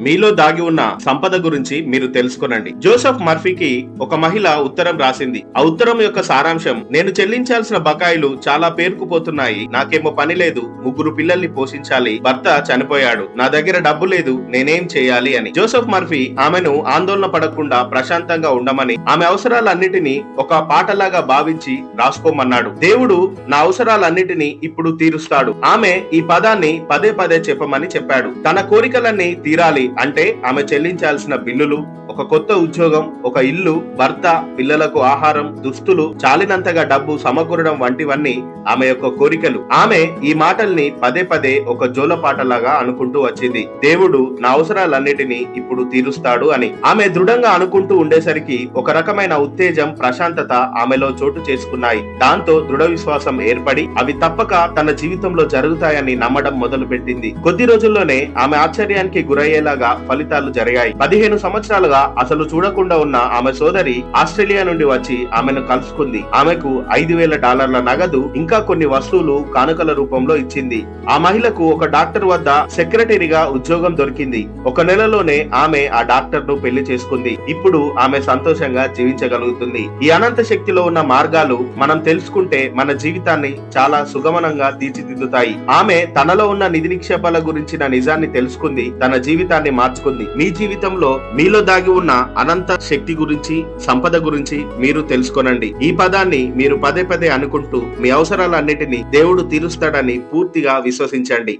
మీలో దాగి ఉన్న సంపద గురించి మీరు తెలుసుకొనండి. జోసెఫ్ మర్ఫీకి ఒక మహిళ ఉత్తరం రాసింది. ఆ ఉత్తరం యొక్క సారాంశం: నేను చెల్లించాల్సిన బకాయిలు చాలా పేరుకుపోతున్నాయి. నాకేమో పని లేదు, 3 పిల్లల్ని పోషించాలి, భర్త చనిపోయాడు, నా దగ్గర డబ్బు లేదు, నేనేం చేయాలి అని. జోసెఫ్ మర్ఫీ ఆమెను ఆందోళన పడకుండా ప్రశాంతంగా ఉండమని, ఆమె అవసరాలన్నిటినీ ఒక పాటలాగా భావించి రాసుకోమన్నాడు. దేవుడు నా అవసరాలన్నిటినీ ఇప్పుడు తీరుస్తాడు. ఆమె ఈ పదాన్ని పదే పదే చెప్పమని చెప్పాడు. తన కోరికలన్నీ తీరాలి అంటే ఆమె చెల్లించాల్సిన బిల్లులు, ఒక కొత్త ఉద్యోగం, ఒక ఇల్లు, భర్త, పిల్లలకు ఆహారం, దుస్తులు, చాలినంతగా డబ్బు సమకూరడం వంటివన్నీ ఆమె యొక్క కోరికలు. ఆమె ఈ మాటల్ని పదే పదే ఒక జోలపాటలాగా అనుకుంటూ వచ్చింది. దేవుడు నా అవసరాలన్నిటినీ ఇప్పుడు తీరుస్తాడు అని. ఆమె దృఢంగా అనుకుంటూ ఉండేసరికి ఒక రకమైన ఉత్తేజం, ప్రశాంతత ఆమెలో చోటు చేసుకున్నాయి. దాంతో దృఢ విశ్వాసం ఏర్పడి అవి తప్పక తన జీవితంలో జరుగుతాయని నమ్మడం మొదలు పెట్టింది. కొద్ది రోజుల్లోనే ఆమె ఆశ్చర్యానికి గురయ్యేలాగా ఫలితాలు జరిగాయి. 15 సంవత్సరాలుగా అసలు చూడకుండా ఉన్న ఆమె సోదరి ఆస్ట్రేలియా నుండి వచ్చి ఆమెను కలుసుకుంది. ఆమెకు $5,000 నగదు, ఇంకా కొన్ని వస్తువులు కానుకల రూపంలో ఇచ్చింది. ఆ మహిళకు ఒక డాక్టర్ వద్ద సెక్రటరీగా ఉద్యోగం దొరికింది. ఒక నెలలోనే ఆమె ఆ డాక్టర్ ను పెళ్లి చేసుకుంది. ఇప్పుడు ఆమె సంతోషంగా జీవించగలుగుతుంది. ఈ అనంత శక్తిలో ఉన్న మార్గాలు మనం తెలుసుకుంటే మన జీవితాన్ని చాలా సుగమనంగా తీర్చిదిద్దుతాయి. ఆమె తనలో ఉన్న నిధి నిక్షేపాల గురించిన నిజాన్ని తెలుసుకుంది, తన జీవితాన్ని మార్చుకుంది. మీ జీవితంలో మీలో దాగి ఉన్న అనంత శక్తి గురించి, సంపద గురించి మీరు తెలుసుకొనండి. ఈ పదాన్ని మీరు పదే పదే అనుకుంటూ మీ అవసరాలన్నిటినీ దేవుడు తీరుస్తాడని పూర్తిగా విశ్వసించండి.